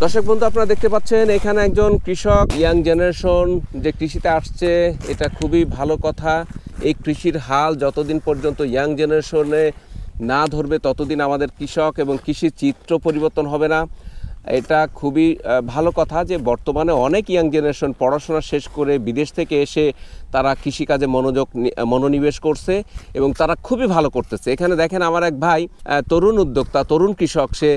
দর্শক বন্ধু, আপনারা দেখতে পাচ্ছেন এখানে একজন কৃষক, ইয়াং জেনারেশন যে কৃষিতে আসছে, এটা খুবই ভালো কথা। এই কৃষির হাল যতদিন পর্যন্ত ইয়াং জেনারেশনে না ধরবে ততদিন আমাদের কৃষক এবং কৃষির চিত্র পরিবর্তন হবে না। এটা খুবই ভালো কথা যে বর্তমানে অনেক ইয়াং জেনারেশন পড়াশোনা শেষ করে বিদেশ থেকে এসে তারা কৃষিকাজে মনোনিবেশ করছে এবং তারা খুবই ভালো করতেছে। এখানে দেখেন আমার এক ভাই তরুণ উদ্যোক্তা, তরুণ কৃষক, সে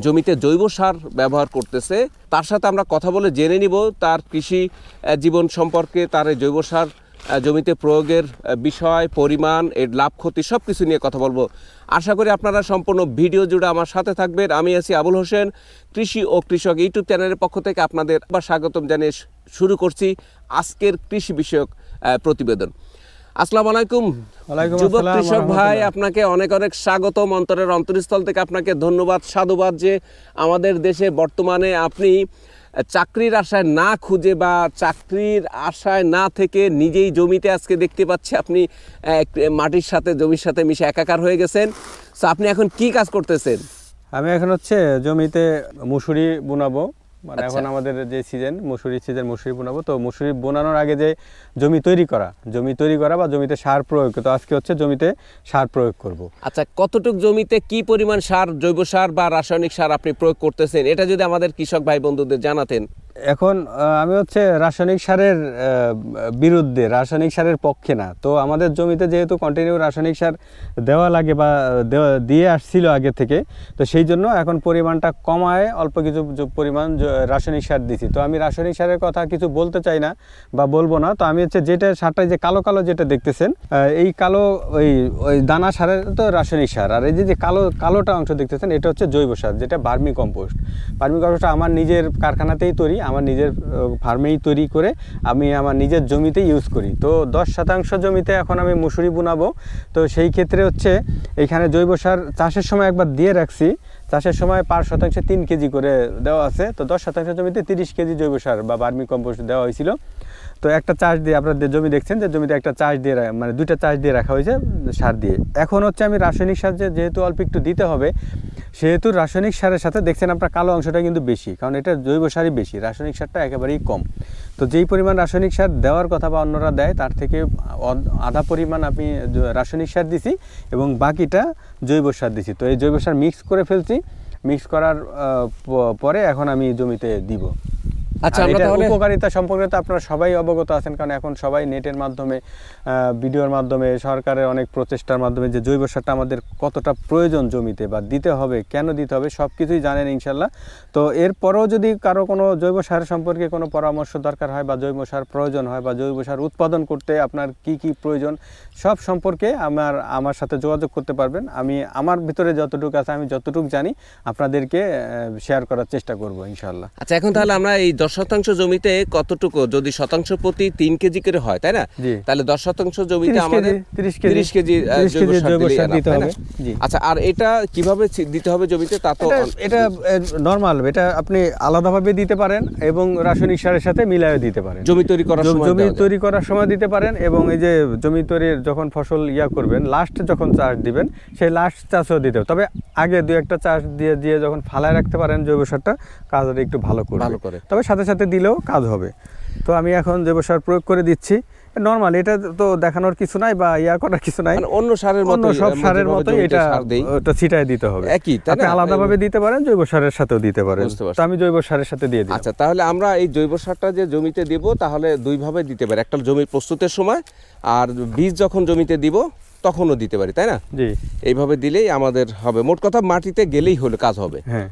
জমিতে জৈব সার ব্যবহার করতেছে। তার সাথে আমরা কথা বলে জেনে নিব তার কৃষি জীবন সম্পর্কে, তার এই জৈব সার জমিতে প্রয়োগের বিষয়, পরিমাণ, এর লাভ ক্ষতি সব কিছু নিয়ে কথা বলবো। আশা করি আপনারা সম্পূর্ণ ভিডিও জুড়ে আমার সাথে থাকবেন। আমি আছি আবুল হোসেন, কৃষি ও কৃষক ইউটিউব চ্যানেলের পক্ষ থেকে আপনাদের আবার স্বাগতম জানিয়ে শুরু করছি আজকের কৃষি বিষয়ক প্রতিবেদন। আসসালামু আলাইকুম যুবক কৃষক ভাই, আপনাকে অনেক অনেক স্বাগতম। অন্তরের অন্তরস্থল থেকে আপনাকে ধন্যবাদ, সাধুবাদ যে আমাদের দেশে বর্তমানে আপনি চাকরির আশায় না খুঁজে বা চাকরির আশায় না থেকে নিজেই জমিতে আজকে দেখতে পাচ্ছি আপনি মাটির সাথে, জমির সাথে মিশে একাকার হয়ে গেছেন। তো আপনি এখন কি কাজ করতেছেন? আমি এখন জমিতে মুসুরি বুনাবো, মানে এখন আমাদের যে সিজন মুসুরি বুনাবো। তো মুসুরি বোনানোর আগে যে জমি তৈরি করা বা জমিতে সার প্রয়োগ, তো আজকে জমিতে সার প্রয়োগ করব। আচ্ছা, কতটুক জমিতে কি পরিমাণ সার, জৈব সার বা রাসায়নিক সার আপনি প্রয়োগ করতেছেন, এটা যদি আমাদের কৃষক ভাই বন্ধুদের জানাতেন। এখন আমি রাসায়নিক সারের বিরুদ্ধে, রাসায়নিক সারের পক্ষে না। তো আমাদের জমিতে যেহেতু কন্টিনিউ রাসায়নিক সার দেওয়া লাগে বা দিয়ে আসছিল আগে থেকে, তো সেই জন্য এখন পরিমাণটা কমায় অল্প কিছু পরিমাণ রাসায়নিক সার দিছি। তো আমি রাসায়নিক সারের কথা কিছু বলতে চাই না বা বলবো না। তো আমি যেটা সারটা যে কালো কালো যেটা দেখতেছেন, এই কালো ওই দানা সারের তো রাসায়নিক সার, আর এই যে কালোটা অংশ দেখতেছেন এটা জৈব সার, যেটা ভার্মি কম্পোস্ট। ভার্মি কম্পোস্ট আমার নিজের কারখানাতেই তৈরি, আমার নিজের ফার্মেই তৈরি করে আমি আমার নিজের জমিতে ইউজ করি। তো 10% জমিতে এখন আমি মুসুরি বুনাবো। তো সেই ক্ষেত্রে এইখানে জৈব সার চাষের সময় একবার দিয়ে রাখছি। চাষের সময় 5% 3 কেজি করে দেওয়া আছে। তো 10% জমিতে 30 কেজি জৈব সার বা ভার্মি কম্পোস্ট দেওয়া হয়েছিল। তো একটা চাষ দিয়ে, আপনাদের জমি দেখছেন যে জমিতে একটা চাষ দিয়ে, মানে 2টা চাষ দিয়ে রাখা হয়েছে সার দিয়ে। এখন আমি রাসায়নিক সার যেহেতু অল্প একটু দিতে হবে, সেহেতু রাসায়নিক সারের সাথে দেখছেন আপনার কালো অংশটা কিন্তু বেশি, কারণ এটা জৈব সারই বেশি, রাসায়নিক সারটা একেবারেই কম। তো যেই পরিমাণ রাসায়নিক সার দেওয়ার কথা বা অন্যরা দেয়, তার থেকে আধা পরিমাণ আমি রাসায়নিক সার দিছি এবং বাকিটা জৈব সার দিছি। তো এই জৈব সার মিক্স করে ফেলছি। মিক্স করার পরে এখন আমি জমিতে দিব। আচ্ছা, উপকারিতা সম্পর্কে তো আপনারা সবাই অবগত আছেন, কারণ এখন সবাই নেটের মাধ্যমে, ভিডিওর মাধ্যমে, সরকারের অনেক প্রচেষ্টার মাধ্যমে যে জৈব সারটা আমাদের কতটা প্রয়োজন জমিতে বা দিতে হবে, কেন দিতে হবে, সব কিছুই জানেন ইনশাল্লাহ। তো এরপরেও যদি কারো কোনো জৈব সার সম্পর্কে কোনো পরামর্শ দরকার হয় বা জৈব সার প্রয়োজন হয় বা জৈব সার উৎপাদন করতে আপনার কি কি প্রয়োজন, সব সম্পর্কে আমার সাথে যোগাযোগ করতে পারবেন। আমি আমার ভিতরে যতটুকু আছে, আমি যতটুকু জানি আপনাদেরকে শেয়ার করার চেষ্টা করব ইনশাল্লাহ। আচ্ছা, এখন তাহলে আমরা এই 10% জমিতে কতটুকু, যদি শতাংশ প্রতি 3 কেজি করে হয়, তাই না? তাহলে 10% জমিতে আমাদের 30 কেজি জৈব সার দিতে হবে। আচ্ছা, আর এটা কিভাবে দিতে হবে জমিতে? তা তো এটা নরমাল, এটা আপনি আলাদাভাবে দিতে পারেন এবং রাসায়নিক সারের সাথে মিলায়ে দিতে পারেন। জমি তৈরি করার সময় দিতে পারেন, এবং এই যে জমি তৈরির যখন ফসল করবেন, লাস্ট যখন চাষ দিবেন, সেই লাস্ট চাষও দিতে হবে। তবে আগে 2-1টা চাষ দিয়ে যখন ফালায় রাখতে পারেন জৈব সারটা, কাজটা একটু ভালো করে, তবে সাথে সাথে দিলেও কাজ হবে। তো আমি এখন জৈব সার প্রয়োগ করে দিচ্ছি। নরমাল, এটা তো দেখানোর কিছু নাই বা করার কিছু নাই, অন্য সব সারের মতো এটা ছিটায় দিতে হবে। আপনি আলাদাভাবে দিতে পারেন, জৈব সারের সাথেও দিতে পারেন। তো আমি জৈব সারের সাথে দিয়ে দিই। আচ্ছা, তাহলে আমরা এই জৈব সারটা যে জমিতে দেব, তাহলে 2 ভাবে দিতে পারি। একটা জমি প্রস্তুতের সময়, আর বীজ যখন জমিতে দিব তখনও দিতে পারি, তাই না? জি, এইভাবে দিলেই আমাদের হবে। মোট কথা মাটিতে গেলেই হলো, কাজ হবে। হ্যাঁ।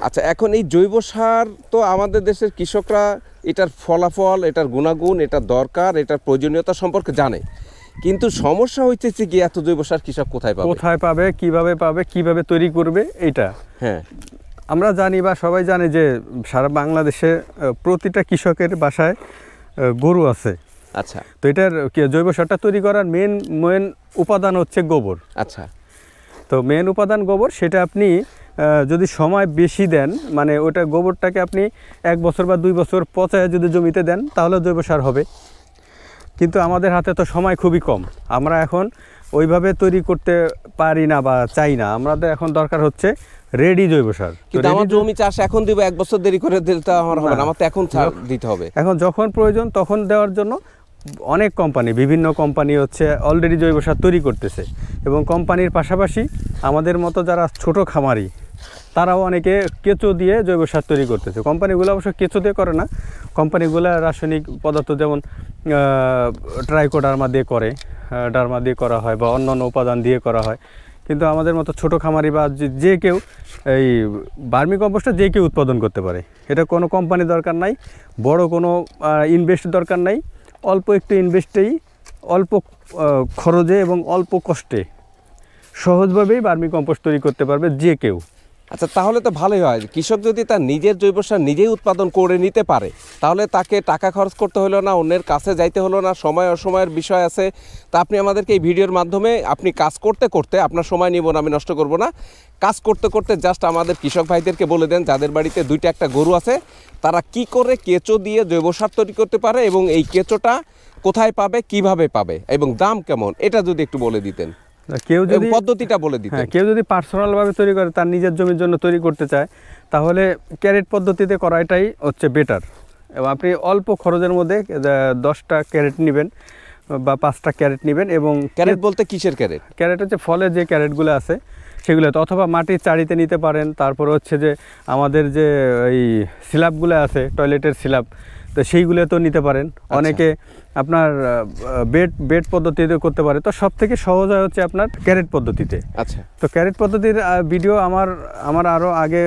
আচ্ছা, এখন এই জৈব সার তো আমাদের দেশের কৃষকরা এটার ফলাফল, এটার গুণাগুণ, এটার দরকার, এটার প্রয়োজনীয়তা সম্পর্কে জানে, কিন্তু সমস্যা হচ্ছে কি এত জৈব সার কৃষক কোথায় পাবে, কিভাবে তৈরি করবে, এটা হ্যাঁ আমরা জানি বা সবাই জানে যে সারা বাংলাদেশে প্রতিটা কৃষকের বাসায় গরু আছে। আচ্ছা, তো এটার জৈব সারটা তৈরি করার মেন উপাদান হচ্ছে গোবর। আচ্ছা, তো মেন উপাদান গোবর, সেটা আপনি যদি সময় বেশি দেন, মানে ওটা গোবরটাকে আপনি 1 বছর বা 2 বছর পচায় যদি জমিতে দেন, তাহলে জৈব সার হবে। কিন্তু আমাদের হাতে তো সময় খুবই কম, আমরা এখন ওইভাবে তৈরি করতে পারি না বা চাই না। আমাদের এখন দরকার হচ্ছে রেডি জৈব সার। কিন্তু আমার জমি চাষ এখন দিব, 1 বছর দেরি করে দিলে তো আমার হবে না, আমার তো এখন সার দিতে হবে। এখন যখন প্রয়োজন তখন দেওয়ার জন্য অনেক কোম্পানি, বিভিন্ন কোম্পানি হচ্ছে অলরেডি জৈব সার তৈরি করতেছে, এবং কোম্পানির পাশাপাশি আমাদের মতো যারা ছোট খামারি তারাও অনেকে কেঁচো দিয়ে জৈব সার তৈরি করতেছে। কোম্পানিগুলো অবশ্য কেঁচো দিয়ে করে না, কোম্পানিগুলো রাসায়নিক পদার্থ যেমন ট্রাইকোডার্মা দিয়ে করে, ডার্মা দিয়ে করা হয় বা অন্যান্য উপাদান দিয়ে করা হয়। কিন্তু আমাদের মতো ছোট খামারি বা যে কেউ এই ভার্মি কম্পোস্টটা যে কেউ উৎপাদন করতে পারে। এটা কোনো কোম্পানি দরকার নাই, বড় কোনো ইনভেস্ট দরকার নাই, অল্প একটু ইনভেস্টেই অল্প খরচে এবং অল্প কষ্টে সহজভাবেই ভার্মি কম্পোস্ট তৈরি করতে পারবে যে কেউ। আচ্ছা, তাহলে তো ভালোই হয়। কৃষক যদি তার নিজের জৈব সার নিজেই উৎপাদন করে নিতে পারে, তাহলে তাকে টাকা খরচ করতে হলো না, অন্যের কাছে যাইতে হলো না, সময় অসময়ের বিষয় আছে। তা আপনি আমাদেরকে এই ভিডিওর মাধ্যমে আপনি কাজ করতে করতে, আপনার সময় নিব না, আমি নষ্ট করব না, কাজ করতে করতে জাস্ট আমাদের কৃষক ভাইদেরকে বলে দেন যাদের বাড়িতে 2টা 1টা গরু আছে, তারা কি করে কেঁচো দিয়ে জৈব সার তৈরি করতে পারে এবং এই কেঁচোটা কোথায় পাবে, কিভাবে পাবে এবং দাম কেমন, এটা যদি একটু বলে দিতেন, কেউ যদি পদ্ধতিটা বলে দিতেন। কেউ যদি পার্সোনালভাবে তৈরি করে, তার নিজের জমির জন্য তৈরি করতে চায়, তাহলে ক্যারেট পদ্ধতিতে করা এটাই হচ্ছে বেটার। এবং আপনি অল্প খরচের মধ্যে 10টা ক্যারেট নেবেন বা 5টা ক্যারেট নেবেন। এবং ক্যারেট বলতে কিসের ক্যারেট? ক্যারেট হচ্ছে ফলের যে ক্যারেটগুলো আছে সেগুলোতে, অথবা মাটির চারিতে নিতে পারেন। তারপর হচ্ছে যে আমাদের যে এই সিলাপগুলো আছে, টয়লেটের সিলাপ, তো সেইগুলো তো নিতে পারেন। অনেকে আপনার বেড পদ্ধতিতে করতে পারে। তো সব থেকে সহজ হয় হচ্ছে আপনার ক্যারেট পদ্ধতিতে। আচ্ছা, তো ক্যারেট পদ্ধতির ভিডিও আমার আরও আগে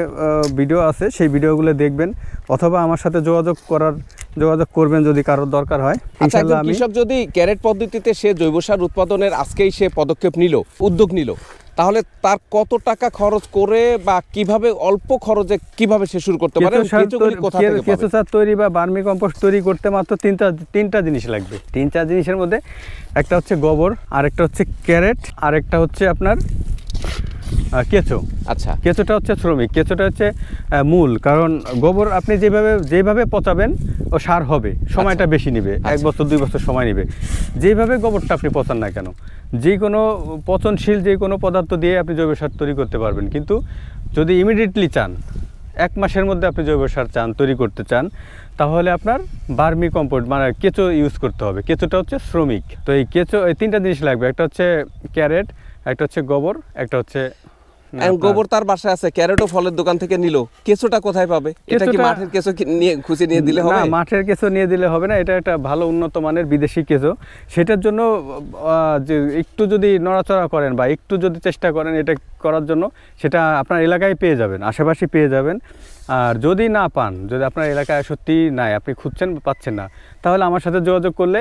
ভিডিও আছে, সেই ভিডিওগুলো দেখবেন, অথবা আমার সাথে যোগাযোগ করবেন যদি কারোর দরকার হয়। আচ্ছা, একজন কৃষক যদি ক্যারেট পদ্ধতিতে সে জৈব সার উৎপাদনের আজকেই সে পদক্ষেপ নিল, উদ্যোগ নিল, তাহলে তার কত টাকা খরচ করে বা কিভাবে অল্প খরচে কিভাবে সে শুরু করতে পারে? কেঁচো সার তৈরি বা ভার্মি কম্পোস্ট তৈরি করতে মাত্র তিনটা জিনিস লাগবে। 3-4 জিনিসের মধ্যে একটা হচ্ছে গোবর, আরেকটা হচ্ছে ক্যারেট, আরেকটা হচ্ছে আপনার কেঁচো। আচ্ছা, কেঁচোটা হচ্ছে শ্রমিক, কেঁচোটা হচ্ছে মূল। কারণ গোবর আপনি যেভাবে পচাবেন ও সার হবে, সময়টা বেশি নেবে, 1 বছর 2 বছর সময় নেবে। যেভাবে গোবরটা আপনি পচান না কেন, যে কোনো পচনশীল যে কোনো পদার্থ দিয়ে আপনি জৈব সার তৈরি করতে পারবেন। কিন্তু যদি ইমিডিয়েটলি চান, 1 মাসের মধ্যে আপনি জৈব সার তৈরি করতে চান, তাহলে আপনার ভার্মি কম্পোস্ট মানে কেঁচো ইউজ করতে হবে। কেঁচোটা হচ্ছে শ্রমিক। তো এই কেঁচো, এই 3টা জিনিস লাগবে। একটা হচ্ছে ক্যারেট, একটা হচ্ছে গোবর, একটা হচ্ছে গোবর তার বাসায় আছে, ক্যারেটও ফলের দোকান থেকে নিল, কেঁচোটা কোথায় পাবে? এটা কি মাঠের কেঁচো নিয়ে খুঁজে নিয়ে দিলে হবে? না, মাঠের কেঁচো নিয়ে দিলে হবে না। এটা একটা ভালো উন্নত মানের বিদেশি কেঁচো। সেটার জন্য যে একটু যদি নড়াচড়া করেন বা একটু যদি চেষ্টা করেন এটা করার জন্য, সেটা আপনার এলাকায় পেয়ে যাবেন, আশেপাশে পেয়ে যাবেন। আর যদি না পান, যদি আপনার এলাকায় সত্যি নাই, আপনি খুঁজছেন পাচ্ছেন না, তাহলে আমার সাথে যোগাযোগ করলে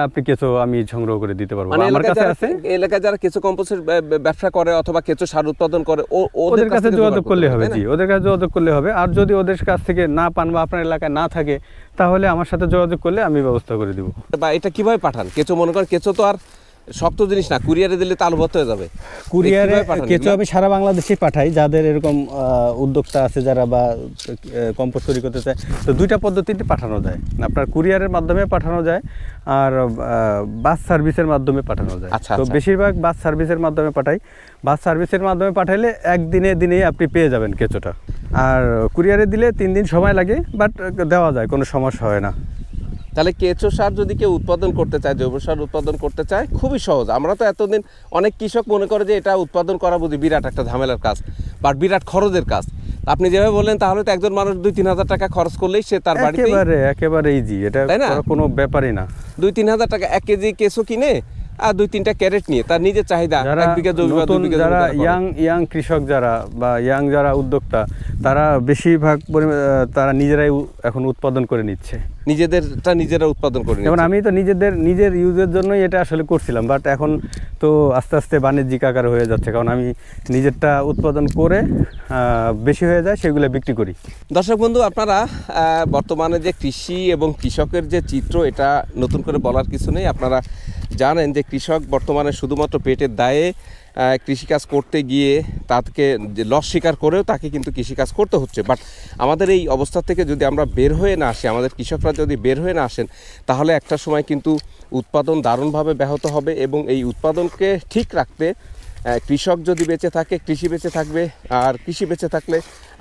আপনি কেঁচো আমি সংগ্রহ করে দিতে পারবো। আমার কাছে আছে, এলাকায় যারা কেঁচো কম্পোস্টের ব্যবসা করে অথবা কেঁচো সার উৎপাদন করে, ওদের কাছে যোগাযোগ করলে হবে। জি, ওদের কাছে যোগাযোগ করলে হবে। আর যদি ওদের কাছ থেকে না পান বা আপনার এলাকায় না থাকে, তাহলে আমার সাথে যোগাযোগ করলে আমি ব্যবস্থা করে দিব। বা এটা কিভাবে পাঠান? কেঁচো মনে করেন, কেঁচো তো আর শক্ত জিনিস না, কুরিয়ারে দিলে তালুবত হয়ে যাবে। কুরিয়ারে কেঁচো আমি সারা বাংলাদেশে পাঠাই, যাদের এরকম উদ্যোক্তা আছে যারা বা কম্পোস্ট তৈরি করতে চায়। তো 2টা পদ্ধতিতে পাঠানো যায়, আপনার কুরিয়ারের মাধ্যমে পাঠানো যায় আর বাস সার্ভিসের মাধ্যমে পাঠানো যায়। তো বেশিরভাগ বাস সার্ভিসের মাধ্যমে পাঠাই। বাস সার্ভিসের মাধ্যমে পাঠাইলে দিনেই আপনি পেয়ে যাবেন কেঁচোটা। আর কুরিয়ারে দিলে 3 দিন সময় লাগে, বাট দেওয়া যায়, কোনো সমস্যা হয় না। তাহলে কেঁচো সার যদি কেউ উৎপাদন করতে চায়, জৈব সার উৎপাদন করতে চায়, খুবই সহজ। আমরা তো এতদিন অনেক কৃষক মনে করে যে এটা উৎপাদন করা বুঝি বিরাট একটা ঝামেলার কাজ বা বিরাট খরচের কাজ। আপনি যেভাবে বললেন, তাহলে তো একজন মানুষ 2-3 হাজার টাকা খরচ করলেই সে তার বাড়িতে একেবারে ইজি, এটা কোনো ব্যাপারই না। 2-3 হাজার টাকা 1 কেজি কেঁচো কিনে আর 2-3টা ক্যারেট নিয়ে তার নিজের চাহিদা, 1 বিঘা জমি বা 2 বিঘা জমি। যারা ইয়াং কৃষক যারা বা যারা উদ্যোক্তা, তারা বেশিরভাগ তারা নিজেরাই এখন উৎপাদন করে নিচ্ছে, নিজেরা উৎপাদন করে নিচ্ছে। যেমন আমি তো নিজের ইউজের জন্যই এটা আসলে করছিলাম, বাট এখন তো আস্তে আস্তে বাণিজ্যিক আকারে হয়ে যাচ্ছে, কারণ আমি নিজেরটা উৎপাদন করে বেশি হয়ে যায় সেগুলো বিক্রি করি। দর্শক বন্ধু, আপনারা বর্তমানে যে কৃষি এবং কৃষকের যে চিত্র, এটা নতুন করে বলার কিছু নেই। আপনারা জানেন যে কৃষক বর্তমানে শুধুমাত্র পেটের দায়ে কৃষিকাজ করতে গিয়ে তাকে লস স্বীকার করেও তাকে কিন্তু কৃষিকাজ করতে হচ্ছে। বাট আমাদের এই অবস্থা থেকে যদি আমরা বের হয়ে না আসি, আমাদের কৃষকরা যদি বের হয়ে না আসেন, তাহলে একটা সময় কিন্তু উৎপাদন দারুণভাবে ব্যাহত হবে এবং এই উৎপাদনকে ঠিক রাখতে কৃষক যদি বেঁচে থাকে কৃষি বেঁচে থাকবে, আর কৃষি বেঁচে থাকলে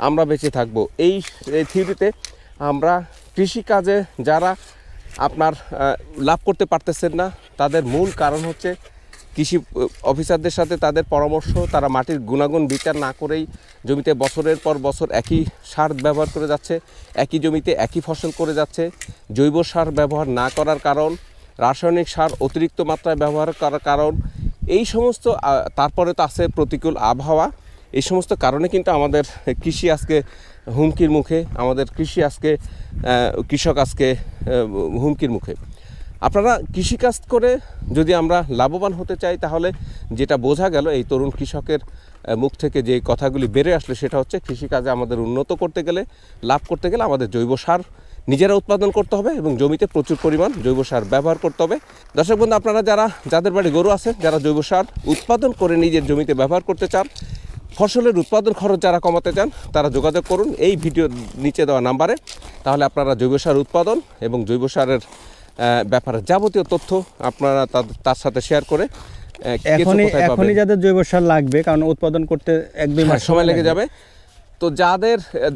আমরা বেঁচে থাকবো। এই থিওরিতে আমরা কৃষিকাজে যারা আপনার লাভ করতে পারতেছেন না, তাদের মূল কারণ হচ্ছে কৃষি অফিসারদের সাথে তাদের পরামর্শ, তারা মাটির গুণাগুণ বিচার না করেই জমিতে বছরের পর বছর একই সার ব্যবহার করে যাচ্ছে, একই জমিতে একই ফসল করে যাচ্ছে। জৈব সার ব্যবহার না করার কারণ, রাসায়নিক সার অতিরিক্ত মাত্রায় ব্যবহার করার কারণ, এই সমস্ত তারপরে তো আছে প্রতিকূল আবহাওয়া। এই সমস্ত কারণে কিন্তু আমাদের কৃষি আজকে হুমকির মুখে, আমাদের কৃষি আজকে কৃষক আজকে হুমকির মুখে। আপনারা কৃষিকাজ করে যদি আমরা লাভবান হতে চাই, তাহলে যেটা বোঝা গেল এই তরুণ কৃষকের মুখ থেকে যে কথাগুলি বেড়ে আসলে, সেটা হচ্ছে কৃষিকাজে আমাদের উন্নত করতে গেলে, লাভ করতে গেলে আমাদের জৈব সার নিজেরা উৎপাদন করতে হবে এবং জমিতে প্রচুর পরিমাণ জৈব সার ব্যবহার করতে হবে। দর্শক বন্ধু, আপনারা যাদের বাড়ি গরু আছে, যারা জৈব সার উৎপাদন করে নিজের জমিতে ব্যবহার করতে চান, ফসলের উৎপাদন খরচ যারা কমাতে চান, তারা যোগাযোগ করুন এই ভিডিওর নিচে দেওয়া নাম্বারে। তাহলে আপনারা জৈব সার উৎপাদন এবং জৈব সারের ব্যাপারে যাবতীয় তথ্য আপনারা তার সাথে শেয়ার করে এখনই যাদের জৈব সার লাগবে, কারণ উৎপাদন করতে 1-2 মাস সময় লেগে যাবে, তো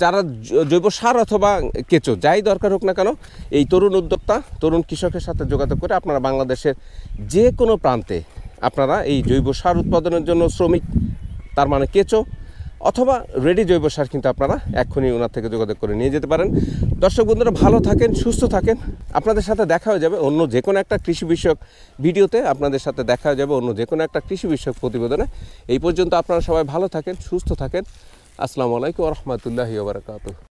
যারা জৈব সার অথবা কেঁচো যাই দরকার হোক না কেন, এই তরুণ উদ্যোক্তা, তরুণ কৃষকের সাথে যোগাযোগ করে আপনারা বাংলাদেশের যে কোনো প্রান্তে আপনারা এই জৈব সার উৎপাদনের জন্য শ্রমিক, তার মানে কেঁচো অথবা রেডি জৈব সার কিন্তু আপনারা এক্ষুনি ওনার থেকে যোগাযোগ করে নিয়ে যেতে পারেন। দর্শক বন্ধুরা, ভালো থাকেন, সুস্থ থাকেন। আপনাদের সাথে দেখা হয়ে যাবে অন্য যে কোনো একটা কৃষি বিষয়ক ভিডিওতে, আপনাদের সাথে দেখা হয়ে যাবে অন্য যে কোনো একটা কৃষি বিষয়ক প্রতিবেদনে। এই পর্যন্ত আপনারা সবাই ভালো থাকেন, সুস্থ থাকেন। আসসালামু আলাইকুম ওয়া রাহমাতুল্লাহি ওয়া বারাকাতুহু।